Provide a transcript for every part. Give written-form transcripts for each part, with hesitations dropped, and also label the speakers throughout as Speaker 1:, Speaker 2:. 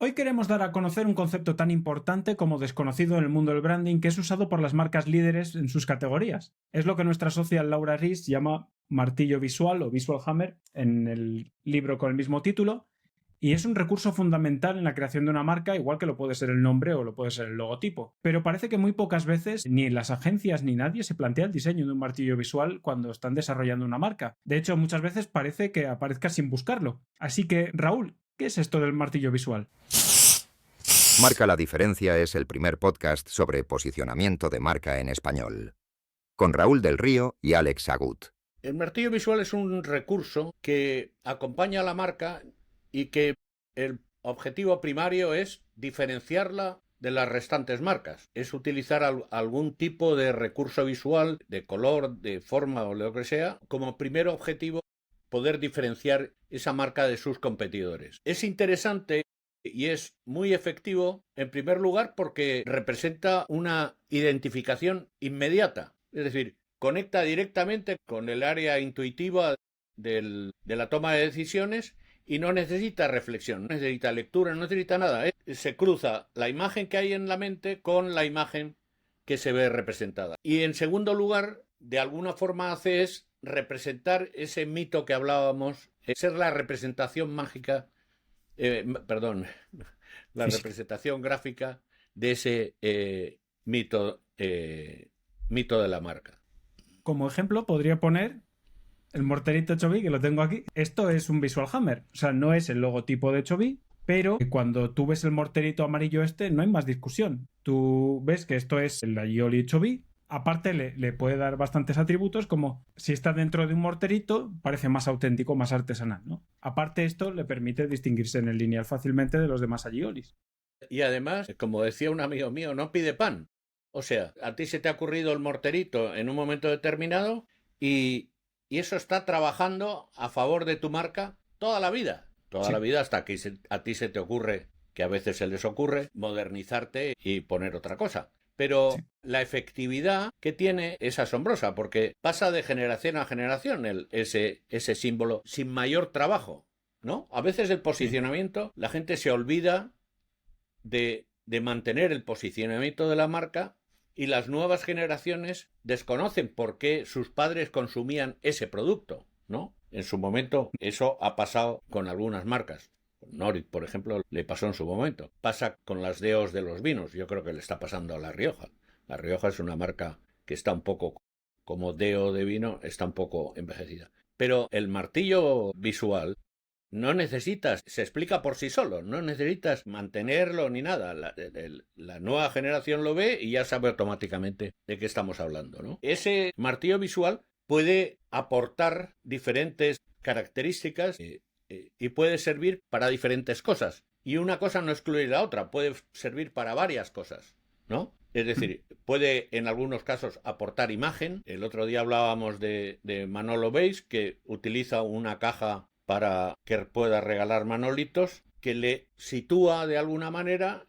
Speaker 1: Hoy queremos dar a conocer un concepto tan importante como desconocido en el mundo del branding que es usado por las marcas líderes en sus categorías. Es lo que nuestra socia Laura Ries llama martillo visual o visual hammer en el libro con el mismo título, y es un recurso fundamental en la creación de una marca, igual que lo puede ser el nombre o lo puede ser el logotipo. Pero parece que muy pocas veces ni las agencias ni nadie se plantea el diseño de un martillo visual cuando están desarrollando una marca. De hecho, muchas veces parece que aparezca sin buscarlo. Así que, Raúl, ¿qué es esto del martillo visual?
Speaker 2: Marca la Diferencia es el primer podcast sobre posicionamiento de marca en español, con Raúl del Río y Alex Agut.
Speaker 3: El martillo visual es un recurso que acompaña a la marca y que el objetivo primario es diferenciarla de las restantes marcas. Es utilizar algún tipo de recurso visual, de color, de forma o lo que sea, como primer objetivo poder diferenciar esa marca de sus competidores. Es interesante y es muy efectivo, en primer lugar, porque representa una identificación inmediata. Es decir, conecta directamente con el área intuitiva de la toma de decisiones y no necesita reflexión, no necesita lectura, no necesita nada. Se cruza la imagen que hay en la mente con la imagen que se ve representada. Y en segundo lugar, de alguna forma hace es representar ese mito que hablábamos, ser la representación mágica, la representación gráfica de ese mito de la marca.
Speaker 1: Como ejemplo, podría poner el morterito Chovy, que lo tengo aquí. Esto es un Visual Hammer, o sea, no es el logotipo de Chovy, pero cuando tú ves el morterito amarillo no hay más discusión. Tú ves que esto es el Aioli Chovy. Aparte le puede dar bastantes atributos, como si está dentro de un morterito, parece más auténtico, más artesanal, ¿no? Aparte esto le permite distinguirse en el lineal fácilmente de los demás Aiolis.
Speaker 3: Y además, como decía un amigo mío, no pide pan. O sea, a ti se te ha ocurrido el morterito en un momento determinado y eso está trabajando a favor de tu marca toda la vida. Toda la vida hasta que a ti se te ocurre, que a veces se les ocurre, modernizarte y poner otra cosa. Pero la efectividad que tiene es asombrosa porque pasa de generación a generación ese símbolo sin mayor trabajo, ¿no? A veces el posicionamiento, la gente se olvida de mantener el posicionamiento de la marca y las nuevas generaciones desconocen por qué sus padres consumían ese producto, ¿no? En su momento eso ha pasado con algunas marcas. Norit, por ejemplo, le pasó en su momento. Pasa con las DEOs de los vinos. Yo creo que le está pasando a La Rioja. La Rioja es una marca que está un poco, como DEO de vino, está un poco envejecida. Pero el martillo visual no necesitas, se explica por sí solo, no necesitas mantenerlo ni nada. La nueva generación lo ve y ya sabe automáticamente de qué estamos hablando, ¿no? Ese martillo visual puede aportar diferentes características y puede servir para diferentes cosas. Y una cosa no excluye la otra, puede servir para varias cosas, ¿no? Es decir, puede en algunos casos aportar imagen. El otro día hablábamos de Manolo Base, que utiliza una caja para que pueda regalar manolitos, que le sitúa de alguna manera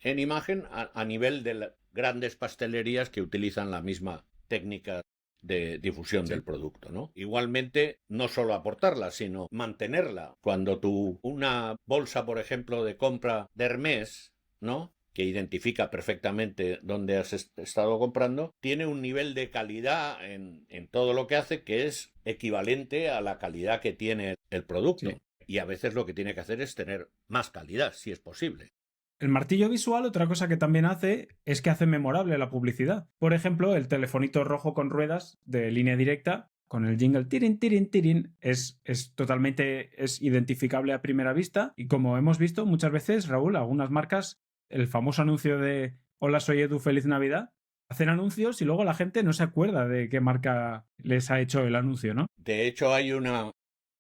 Speaker 3: en imagen a nivel de las grandes pastelerías que utilizan la misma técnica de difusión del producto, ¿no? Igualmente, no solo aportarla, sino mantenerla. Cuando una bolsa, por ejemplo, de compra de Hermès, ¿no?, que identifica perfectamente dónde has estado comprando, tiene un nivel de calidad en todo lo que hace que es equivalente a la calidad que tiene el producto. Sí. Y a veces lo que tiene que hacer es tener más calidad, si es posible.
Speaker 1: El martillo visual, otra cosa que también hace es que hace memorable la publicidad. Por ejemplo, el telefonito rojo con ruedas de línea directa, con el jingle tirin, tirin, tirin, es totalmente identificable a primera vista. Y como hemos visto muchas veces, Raúl, algunas marcas, el famoso anuncio de Hola, soy Edu, feliz Navidad, hacen anuncios y luego la gente no se acuerda de qué marca les ha hecho el anuncio, ¿no?
Speaker 3: De hecho, hay una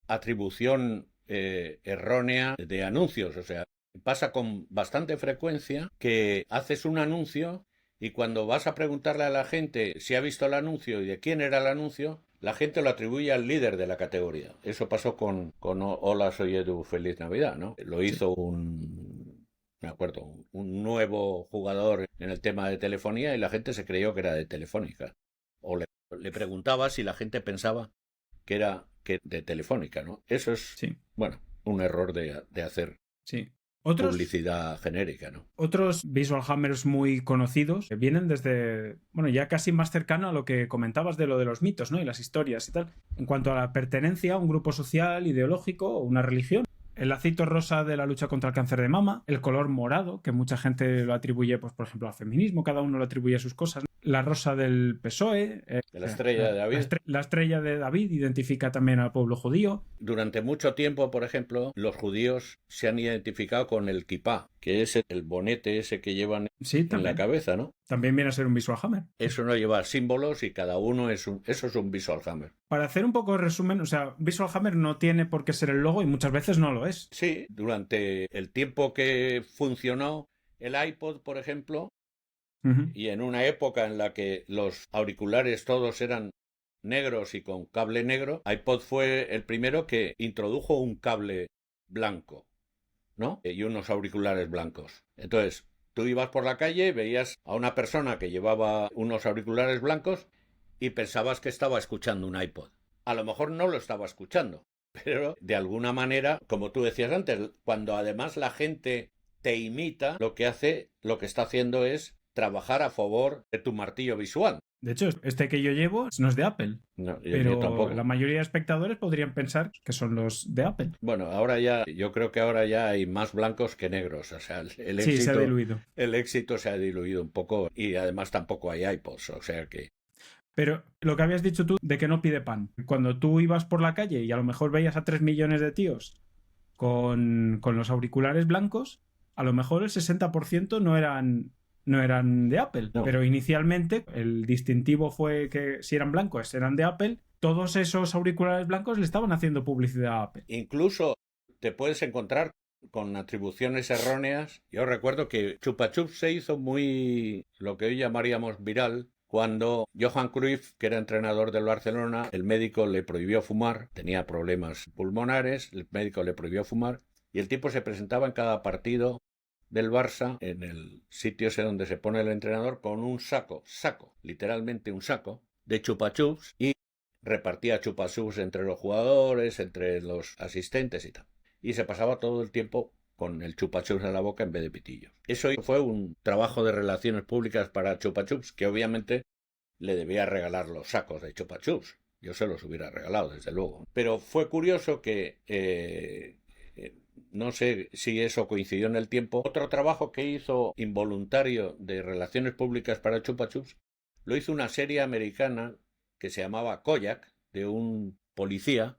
Speaker 3: atribución errónea de anuncios, o sea, pasa con bastante frecuencia que haces un anuncio y cuando vas a preguntarle a la gente si ha visto el anuncio y de quién era el anuncio, la gente lo atribuye al líder de la categoría. Eso pasó con Hola, soy Edu, feliz Navidad, ¿no? Lo hizo me acuerdo, un nuevo jugador en el tema de telefonía y la gente se creyó que era de Telefónica. O le preguntaba si la gente pensaba que era de Telefónica, ¿no? Eso es, bueno, un error de hacer.
Speaker 1: Sí.
Speaker 3: publicidad genérica, ¿no?
Speaker 1: Otros visual hammers muy conocidos vienen desde, bueno, ya casi más cercano a lo que comentabas de lo de los mitos, ¿no? Y las historias y tal. En cuanto a la pertenencia a un grupo social, ideológico o una religión. El lacito rosa de la lucha contra el cáncer de mama, el color morado, que mucha gente lo atribuye, pues, por ejemplo, al feminismo, cada uno lo atribuye a sus cosas. La rosa del PSOE.
Speaker 3: De la estrella de David.
Speaker 1: La estrella de David identifica también al pueblo judío.
Speaker 3: Durante mucho tiempo, por ejemplo, los judíos se han identificado con el kipá, que es el bonete ese que llevan en la cabeza, ¿no?
Speaker 1: También viene a ser un visual hammer.
Speaker 3: Eso no lleva símbolos y cada uno eso es un visual hammer.
Speaker 1: Para hacer un poco de resumen, o sea, visual hammer no tiene por qué ser el logo y muchas veces no lo es.
Speaker 3: Sí, durante el tiempo que funcionó el iPod, por ejemplo, y en una época en la que los auriculares todos eran negros y con cable negro, iPod fue el primero que introdujo un cable blanco, ¿no? Y unos auriculares blancos. Entonces, tú ibas por la calle, veías a una persona que llevaba unos auriculares blancos y pensabas que estaba escuchando un iPod. A lo mejor no lo estaba escuchando, pero de alguna manera, como tú decías antes, cuando además la gente te imita, lo que está haciendo es trabajar a favor de tu martillo visual.
Speaker 1: De hecho, este que yo llevo no es de Apple.
Speaker 3: No,
Speaker 1: pero
Speaker 3: yo tampoco.
Speaker 1: La mayoría de espectadores podrían pensar que son los de Apple.
Speaker 3: Bueno, yo creo que ahora ya hay más blancos que negros. O sea, el éxito,
Speaker 1: se ha diluido.
Speaker 3: El éxito se ha diluido un poco y además tampoco hay iPods, o sea que...
Speaker 1: Pero lo que habías dicho tú de que no pide pan. Cuando tú ibas por la calle y a lo mejor veías a 3 millones de tíos con los auriculares blancos, a lo mejor el 60% no eran de Apple, no. Pero inicialmente el distintivo fue que si eran blancos eran de Apple. Todos esos auriculares blancos le estaban haciendo publicidad a Apple.
Speaker 3: Incluso te puedes encontrar con atribuciones erróneas. Yo recuerdo que Chupa Chups se hizo muy, lo que hoy llamaríamos viral, cuando Johan Cruyff, que era entrenador del Barcelona, el médico le prohibió fumar, tenía problemas pulmonares, el médico le prohibió fumar y el tipo se presentaba en cada partido del Barça, en el sitio ese donde se pone el entrenador, con un saco, literalmente un saco, de Chupa Chups y repartía Chupa Chups entre los jugadores, entre los asistentes y tal. Y se pasaba todo el tiempo con el Chupa Chups en la boca en vez de pitillos. Eso fue un trabajo de relaciones públicas para Chupa Chups, que obviamente le debía regalar los sacos de Chupa Chups. Yo se los hubiera regalado, desde luego. Pero fue curioso que... no sé si eso coincidió en el tiempo. Otro trabajo que hizo involuntario de relaciones públicas para Chupa Chups lo hizo una serie americana que se llamaba Koyak, de un policía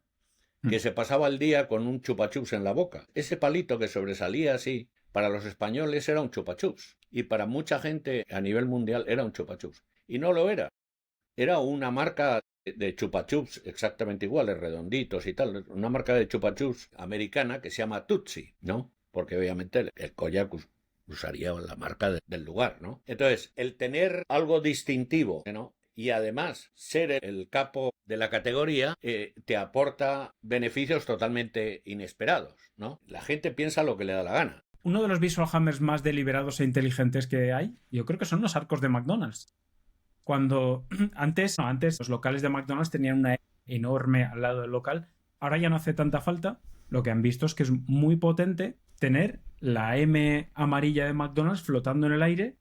Speaker 3: que se pasaba el día con un Chupa Chups en la boca. Ese palito que sobresalía así, para los españoles era un Chupa Chups. Y para mucha gente a nivel mundial era un Chupa Chups. Y no lo era. Era una marca de Chupa Chups exactamente iguales, redonditos y tal, una marca de Chupa Chups americana que se llama Tootsie, ¿no? Porque obviamente el Koyak usaría la marca del lugar, ¿no? Entonces, el tener algo distintivo, ¿no? Y además ser el capo de la categoría te aporta beneficios totalmente inesperados, ¿no? La gente piensa lo que le da la gana.
Speaker 1: Uno de los visual hammers más deliberados e inteligentes que hay, yo creo que son los arcos de McDonald's. Cuando antes los locales de McDonald's tenían una enorme al lado del local, ahora ya no hace tanta falta. Lo que han visto es que es muy potente tener la M amarilla de McDonald's flotando en el aire,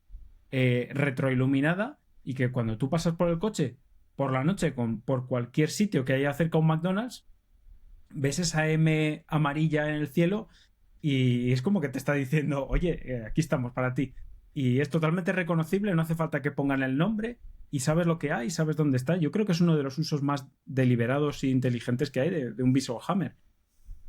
Speaker 1: retroiluminada, y que cuando tú pasas por el coche por la noche por cualquier sitio que haya cerca un McDonald's, ves esa M amarilla en el cielo y es como que te está diciendo, oye, aquí estamos para ti. Y es totalmente reconocible, no hace falta que pongan el nombre y sabes lo que hay, sabes dónde está. Yo creo que es uno de los usos más deliberados e inteligentes que hay de un visual hammer.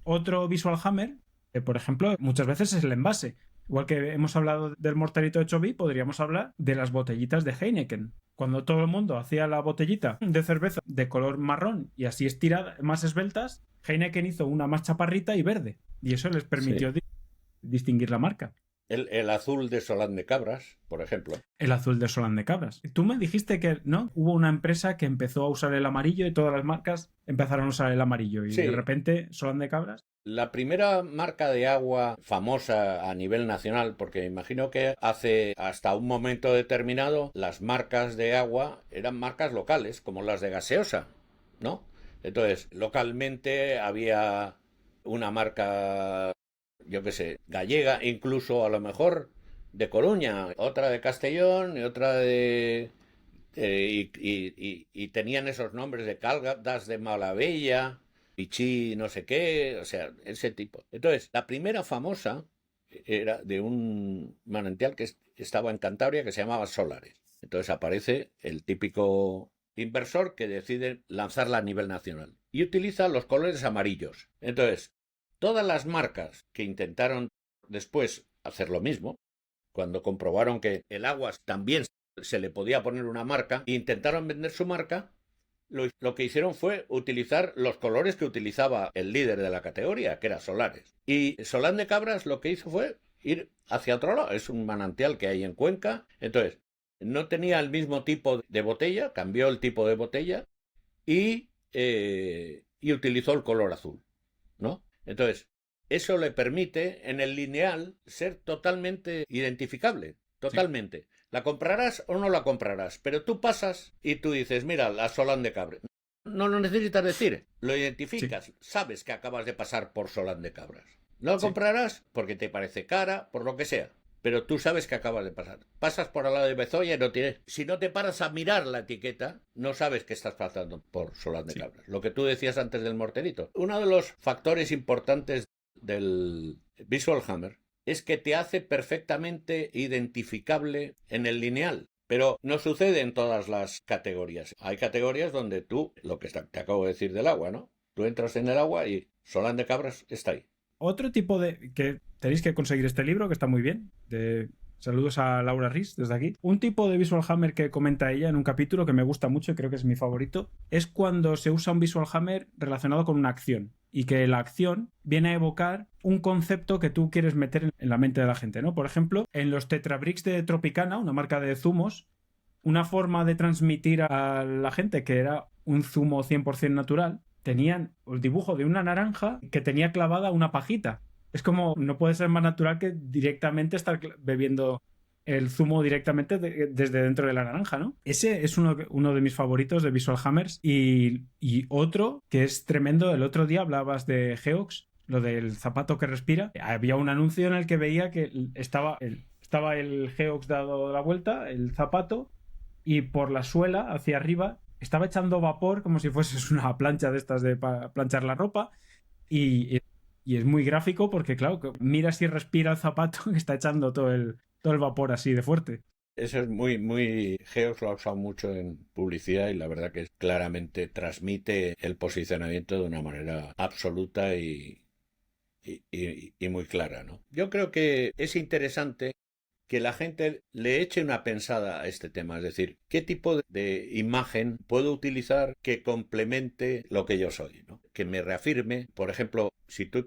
Speaker 1: Otro visual hammer, por ejemplo, muchas veces es el envase. Igual que hemos hablado del morterito de Chovy, podríamos hablar de las botellitas de Heineken. Cuando todo el mundo hacía la botellita de cerveza de color marrón y así estirada, más esbeltas, Heineken hizo una más chaparrita y verde. Y eso les permitió distinguir la marca.
Speaker 3: El azul de Solán de Cabras, por ejemplo.
Speaker 1: El azul de Solán de Cabras. Tú me dijiste que, ¿no? Hubo una empresa que empezó a usar el amarillo y todas las marcas empezaron a usar el amarillo. Y de repente, Solán de Cabras.
Speaker 3: La primera marca de agua famosa a nivel nacional, porque me imagino que hace hasta un momento determinado las marcas de agua eran marcas locales, como las de gaseosa, ¿no? Entonces, localmente había una marca yo qué sé, gallega, incluso a lo mejor de Coruña, otra de Castellón y otra de... y tenían esos nombres de Caldas de Malavella, Pichí, no sé qué, o sea, ese tipo. Entonces, la primera famosa era de un manantial que estaba en Cantabria que se llamaba Solares. Entonces aparece el típico inversor que decide lanzarla a nivel nacional y utiliza los colores amarillos. Entonces, todas las marcas que intentaron después hacer lo mismo, cuando comprobaron que el agua también se le podía poner una marca, e intentaron vender su marca, lo que hicieron fue utilizar los colores que utilizaba el líder de la categoría, que era Solares. Y Solán de Cabras lo que hizo fue ir hacia otro lado. Es un manantial que hay en Cuenca. Entonces, no tenía el mismo tipo de botella, cambió el tipo de botella y utilizó el color azul, ¿no? Entonces, eso le permite en el lineal ser totalmente identificable, totalmente. Sí. ¿La comprarás o no la comprarás? Pero tú pasas y tú dices, mira, la Solán de Cabras. No lo necesitas decir, lo identificas, sí. Sabes que acabas de pasar por Solán de Cabras. No la comprarás porque te parece cara, por lo que sea. Pero tú sabes que acabas de pasar. Pasas por al lado de Bezoya y no tienes... Si no te paras a mirar la etiqueta, no sabes que estás pasando por Solán de Cabras. Lo que tú decías antes del morterito. Uno de los factores importantes del Visual Hammer es que te hace perfectamente identificable en el lineal. Pero no sucede en todas las categorías. Hay categorías donde tú, lo que te acabo de decir del agua, ¿no? Tú entras en el agua y Solán de Cabras está ahí.
Speaker 1: Otro tipo de... que tenéis que conseguir este libro, que está muy bien. Saludos a Laura Ries desde aquí. Un tipo de Visual Hammer que comenta ella en un capítulo que me gusta mucho y creo que es mi favorito, es cuando se usa un Visual Hammer relacionado con una acción y que la acción viene a evocar un concepto que tú quieres meter en la mente de la gente, ¿no? Por ejemplo, en los Tetra Bricks de Tropicana, una marca de zumos, una forma de transmitir a la gente que era un zumo 100% natural, tenían el dibujo de una naranja que tenía clavada una pajita. Es como, no puede ser más natural que directamente estar bebiendo el zumo directamente desde dentro de la naranja, ¿no? Ese es uno de mis favoritos de Visual Hammers. Y otro que es tremendo, el otro día hablabas de Geox, lo del zapato que respira. Había un anuncio en el que veía que estaba el Geox dado la vuelta, el zapato, y por la suela, hacia arriba, estaba echando vapor como si fuese una plancha de estas de planchar la ropa. Y es muy gráfico porque, claro, miras y respira el zapato que está echando todo el vapor así de fuerte.
Speaker 3: Eso es muy... Geox lo ha usado mucho en publicidad y la verdad que claramente transmite el posicionamiento de una manera absoluta y muy clara, ¿no? Yo creo que es interesante que la gente le eche una pensada a este tema, es decir, ¿qué tipo de imagen puedo utilizar que complemente lo que yo soy, ¿no? Que me reafirme, por ejemplo, si tú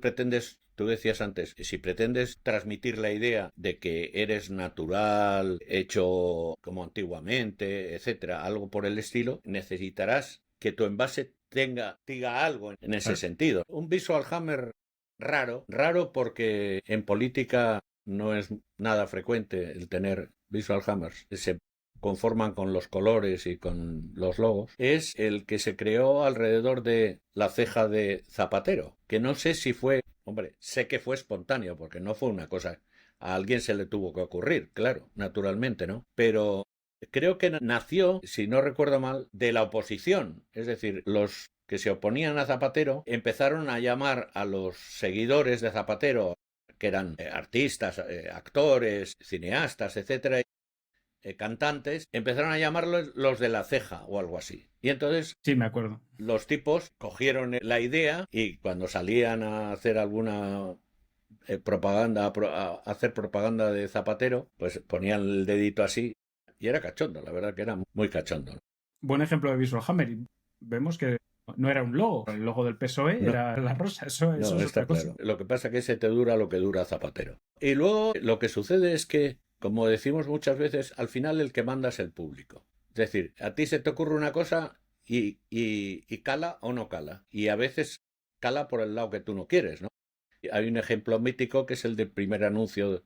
Speaker 3: decías antes, si pretendes transmitir la idea de que eres natural, hecho como antiguamente, etcétera, algo por el estilo, necesitarás que tu envase diga algo en ese sentido. Un Visual Hammer raro porque en política no es nada frecuente el tener Visual Hammers. Se conforman con los colores y con los logos. Es el que se creó alrededor de la ceja de Zapatero, que no sé si fue, sé que fue espontáneo, porque no fue una cosa, a alguien se le tuvo que ocurrir, claro, naturalmente, ¿no? Pero creo que nació, si no recuerdo mal, de la oposición, es decir, los que se oponían a Zapatero empezaron a llamar a los seguidores de Zapatero, que eran artistas, actores, cineastas, etcétera, cantantes, empezaron a llamarlos los de la ceja o algo así. Y entonces,
Speaker 1: sí, me acuerdo,
Speaker 3: los tipos cogieron la idea y cuando salían a hacer alguna propaganda, a hacer propaganda de Zapatero, pues ponían el dedito así y era cachondo, la verdad que era muy cachondo.
Speaker 1: Buen ejemplo de Visual Hammer. Vemos que no era un logo, el logo del PSOE no. Era la rosa, eso es otra cosa.
Speaker 3: Claro. Lo que pasa es que se te dura lo que dura Zapatero. Y luego lo que sucede es que, como decimos muchas veces, al final el que manda es el público. Es decir, a ti se te ocurre una cosa y cala o no cala. Y a veces cala por el lado que tú no quieres, ¿no? Hay un ejemplo mítico que es el del primer anuncio,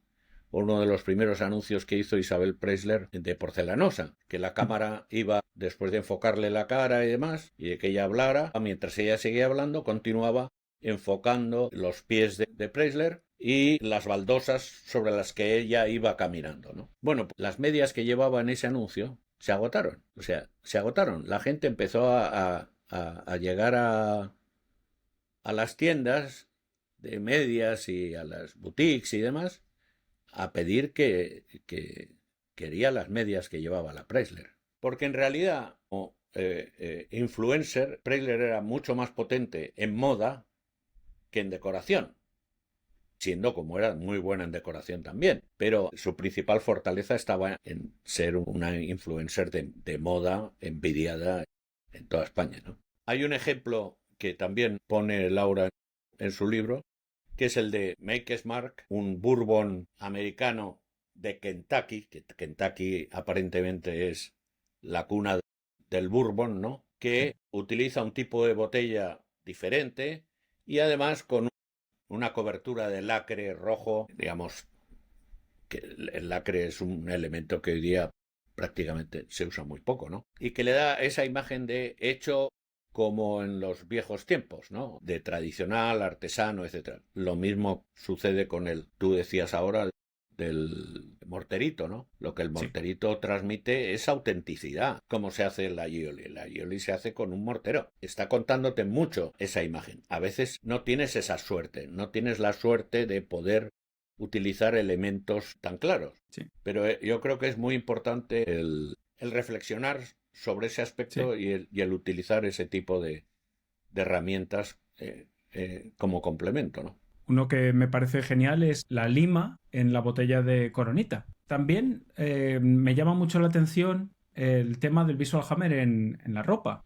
Speaker 3: uno de los primeros anuncios que hizo Isabel Preisler de Porcelanosa, que la cámara iba, después de enfocarle la cara y demás, y de que ella hablara, mientras ella seguía hablando, continuaba enfocando los pies de Preisler y las baldosas sobre las que ella iba caminando, ¿no? Bueno, las medias que llevaba en ese anuncio se agotaron. O sea, se agotaron. La gente empezó a llegar a las tiendas de medias y a las boutiques y demás a pedir que quería las medias que llevaba la Preissler. Porque en realidad, como influencer, Preissler era mucho más potente en moda que en decoración, siendo como era muy buena en decoración también, pero su principal fortaleza estaba en ser una influencer de moda envidiada en toda España, ¿no? Hay un ejemplo que también pone Laura en su libro, que es el de Maker's Mark, un bourbon americano de Kentucky, que Kentucky aparentemente es la cuna del bourbon, ¿no? Que utiliza un tipo de botella diferente y además con una cobertura de lacre rojo, digamos que el lacre es un elemento que hoy día prácticamente se usa muy poco, ¿no? Y que le da esa imagen de hecho como en los viejos tiempos, ¿no? De tradicional, artesano, etc. Lo mismo sucede con tú decías ahora, del morterito, ¿no? Lo que el morterito transmite es autenticidad, como se hace la aioli. La aioli se hace con un mortero. Está contándote mucho esa imagen. A veces no tienes esa suerte, no tienes la suerte de poder utilizar elementos tan claros.
Speaker 1: Sí.
Speaker 3: Pero yo creo que es muy importante el reflexionar sobre ese aspecto y el utilizar ese tipo de herramientas como complemento, ¿no?
Speaker 1: Uno que me parece genial es la lima en la botella de Coronita. También me llama mucho la atención el tema del Visual Hammer en la ropa.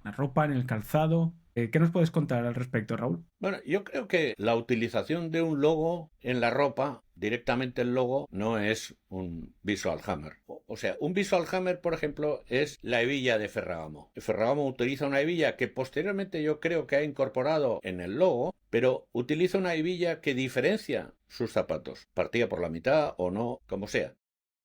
Speaker 1: La ropa, en el calzado. ¿Qué nos puedes contar al respecto, Raúl?
Speaker 3: Bueno, yo creo que la utilización de un logo en la ropa, directamente el logo, no es un Visual Hammer. O sea, un Visual Hammer, por ejemplo, es la hebilla de Ferragamo. Ferragamo utiliza una hebilla que posteriormente yo creo que ha incorporado en el logo, pero utiliza una hebilla que diferencia sus zapatos, partida por la mitad o no, como sea.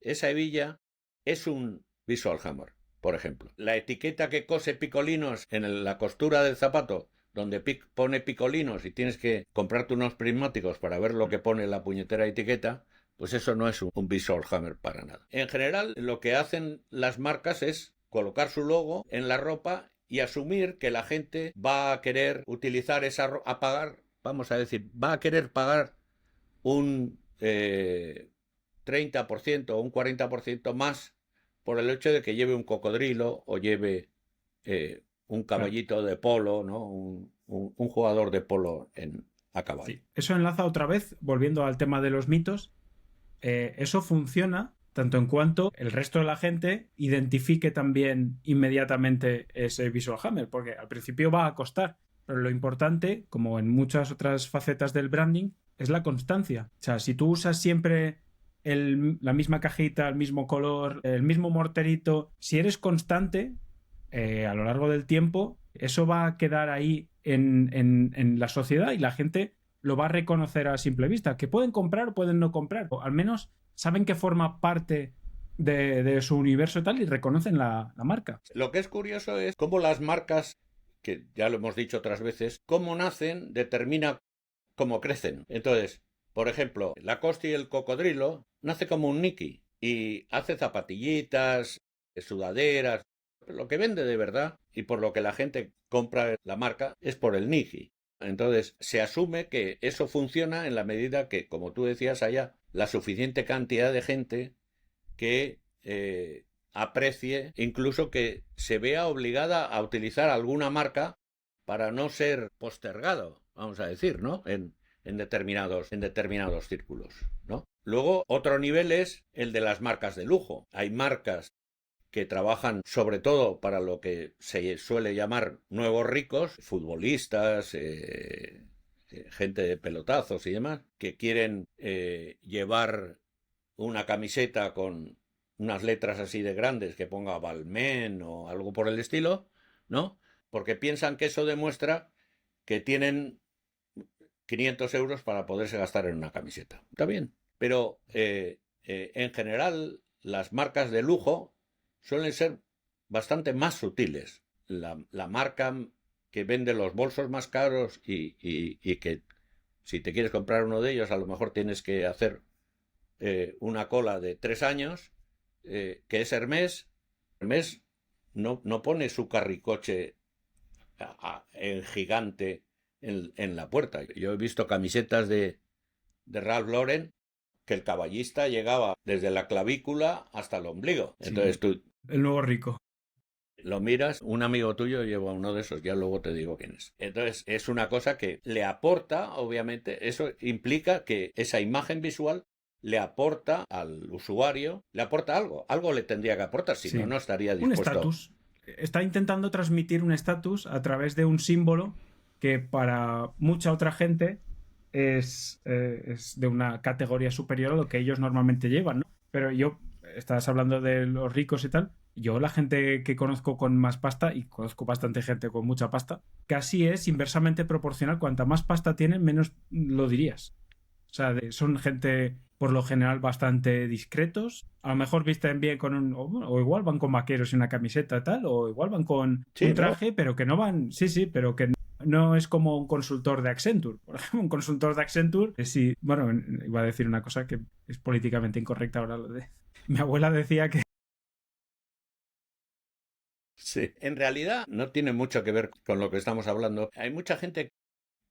Speaker 3: Esa hebilla es un Visual Hammer. Por ejemplo, la etiqueta que cose picolinos en la costura del zapato, donde pone picolinos y tienes que comprarte unos prismáticos para ver lo que pone la puñetera etiqueta, pues eso no es un Visual Hammer para nada. En general, lo que hacen las marcas es colocar su logo en la ropa y asumir que la gente va a querer utilizar esa ropa, a pagar, vamos a decir, va a querer pagar un 30% o un 40% más por el hecho de que lleve un cocodrilo o lleve un caballito de polo, ¿no? Un jugador de polo a caballo.
Speaker 1: Sí. Eso enlaza otra vez, volviendo al tema de los mitos. Eso funciona tanto en cuanto el resto de la gente identifique también inmediatamente ese Visual Hammer, porque al principio va a costar, pero lo importante, como en muchas otras facetas del branding, es la constancia. O sea, si tú usas siempre la misma cajita, el mismo color, el mismo morterito, si eres constante a lo largo del tiempo, eso va a quedar ahí en la sociedad y la gente lo va a reconocer a simple vista. Que pueden comprar o pueden no comprar, o al menos saben que forma parte de su universo y tal y reconocen la marca.
Speaker 3: Lo que es curioso es cómo las marcas, que ya lo hemos dicho otras veces, cómo nacen determina cómo crecen. Entonces, por ejemplo, Lacoste y el cocodrilo nace como un Nike y hace zapatillitas, sudaderas. Lo que vende de verdad y por lo que la gente compra la marca es por el Nike. Entonces se asume que eso funciona en la medida que, como tú decías, haya la suficiente cantidad de gente que aprecie, incluso que se vea obligada a utilizar alguna marca para no ser postergado, vamos a decir, ¿no? En determinados círculos, ¿no? Luego, otro nivel es el de las marcas de lujo. Hay marcas que trabajan sobre todo para lo que se suele llamar nuevos ricos, futbolistas, gente de pelotazos y demás, que quieren llevar una camiseta con unas letras así de grandes que ponga Balmain o algo por el estilo, ¿no? Porque piensan que eso demuestra que tienen 500 euros para poderse gastar en una camiseta. Está bien, pero en general las marcas de lujo suelen ser bastante más sutiles. La marca que vende los bolsos más caros y que Si te quieres comprar uno de ellos, a lo mejor tienes que hacer una cola de 3 años, que es Hermès. Hermès no pone su carricoche en gigante en la puerta. Yo he visto camisetas de Ralph Lauren que el caballista llegaba desde la clavícula hasta el ombligo. Entonces tú...
Speaker 1: El nuevo rico.
Speaker 3: Lo miras, un amigo tuyo lleva uno de esos, ya luego te digo quién es. Entonces es una cosa que le aporta, obviamente, eso implica que esa imagen visual le aporta al usuario, le aporta algo le tendría que aportar, si no, no estaría dispuesto.
Speaker 1: Un estatus. Está intentando transmitir un estatus a través de un símbolo que para mucha otra gente es de una categoría superior a lo que ellos normalmente llevan, ¿no? Pero estás hablando de los ricos y tal, yo la gente que conozco con más pasta, y conozco bastante gente con mucha pasta, casi es inversamente proporcional. Cuanta más pasta tienen, menos lo dirías. O sea, son gente por lo general bastante discretos. A lo mejor visten bien con o igual van con vaqueros y una camiseta y tal, o igual van con un traje, ¿no? Pero que no van... Sí, pero que no es como un consultor de Accenture. Por ejemplo, un consultor de Accenture, sí, bueno, iba a decir una cosa que es políticamente incorrecta ahora lo de... Mi abuela decía que...
Speaker 3: Sí, en realidad no tiene mucho que ver con lo que estamos hablando. Hay mucha gente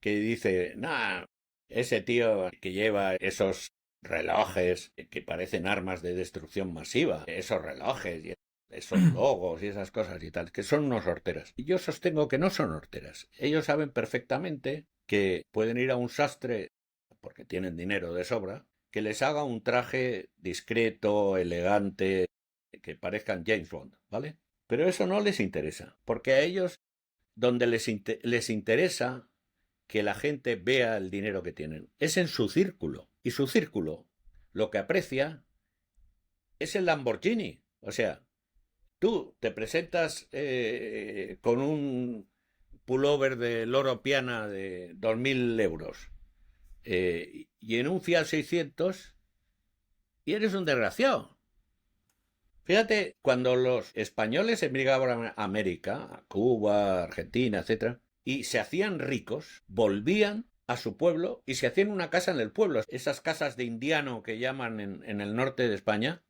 Speaker 3: que dice, nah, ese tío que lleva esos relojes que parecen armas de destrucción masiva, esos relojes y esos logos y esas cosas y tal, que son unos horteras. Y yo sostengo que no son horteras. Ellos saben perfectamente que pueden ir a un sastre, porque tienen dinero de sobra, que les haga un traje discreto, elegante, que parezcan James Bond, ¿vale? Pero eso no les interesa, porque a ellos donde les interesa que la gente vea el dinero que tienen es en su círculo. Y su círculo lo que aprecia es el Lamborghini. O sea, tú te presentas con un pullover de Loro Piana de 2.000 euros y en un Fiat 600 y eres un desgraciado. Fíjate, cuando los españoles emigraban a América, a Cuba, Argentina, etc., y se hacían ricos, volvían a su pueblo y se hacían una casa en el pueblo. Esas casas de indiano que llaman en el norte de España,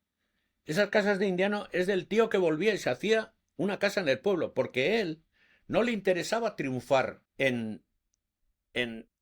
Speaker 3: esas casas de indiano es del tío que volvía y se hacía una casa en el pueblo, porque él no le interesaba triunfar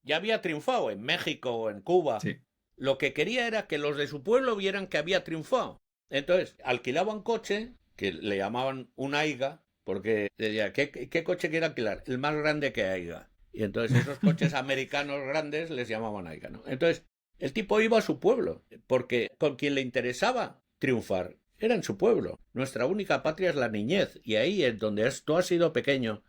Speaker 3: ya había triunfado en México o en Cuba.
Speaker 1: Sí.
Speaker 3: Lo que quería era que los de su pueblo vieran que había triunfado. Entonces, alquilaban coche, que le llamaban un Aiga, porque decía, ¿qué coche quiere alquilar? El más grande que haya. Y entonces esos coches americanos grandes les llamaban Aiga, ¿no? Entonces, el tipo iba a su pueblo, porque con quien le interesaba triunfar era en su pueblo. Nuestra única patria es la niñez, y ahí es donde tú has sido pequeño,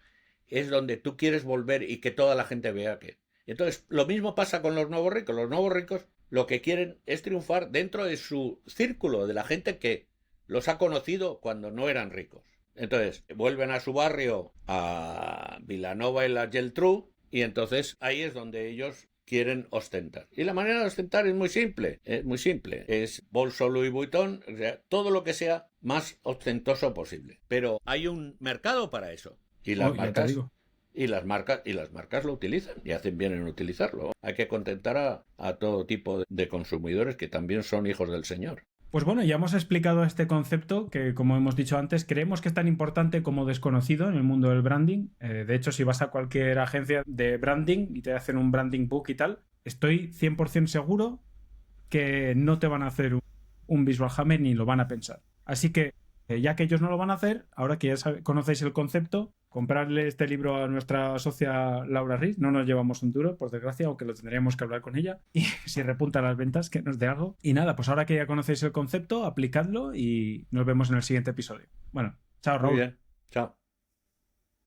Speaker 3: es donde tú quieres volver y que toda la gente vea que... Entonces, lo mismo pasa con los nuevos ricos. Los nuevos ricos lo que quieren es triunfar dentro de su círculo, de la gente que los ha conocido cuando no eran ricos. Entonces, vuelven a su barrio, a Vilanova y la Geltrú, y entonces ahí es donde ellos quieren ostentar. Y la manera de ostentar es muy simple, es bolso Louis Vuitton, o sea, todo lo que sea más ostentoso posible. Pero hay un mercado para eso. Y las marcas... Y las marcas lo utilizan y hacen bien en utilizarlo. Hay que contentar a todo tipo de consumidores que también son hijos del Señor.
Speaker 1: Pues bueno, ya hemos explicado este concepto que, como hemos dicho antes, creemos que es tan importante como desconocido en el mundo del branding. De hecho, si vas a cualquier agencia de branding y te hacen un branding book y tal, estoy 100% seguro que no te van a hacer un Visual Hammer ni lo van a pensar. Así que, ya que ellos no lo van a hacer, ahora que ya conocéis el concepto, comprarle este libro a nuestra socia Laura Riz. No nos llevamos un duro, por desgracia, aunque lo tendríamos que hablar con ella. Y si repunta las ventas, que nos dé algo. Y nada, pues ahora que ya conocéis el concepto, aplicadlo y nos vemos en el siguiente episodio. Bueno, chao, Raúl.
Speaker 3: Muy bien, chao.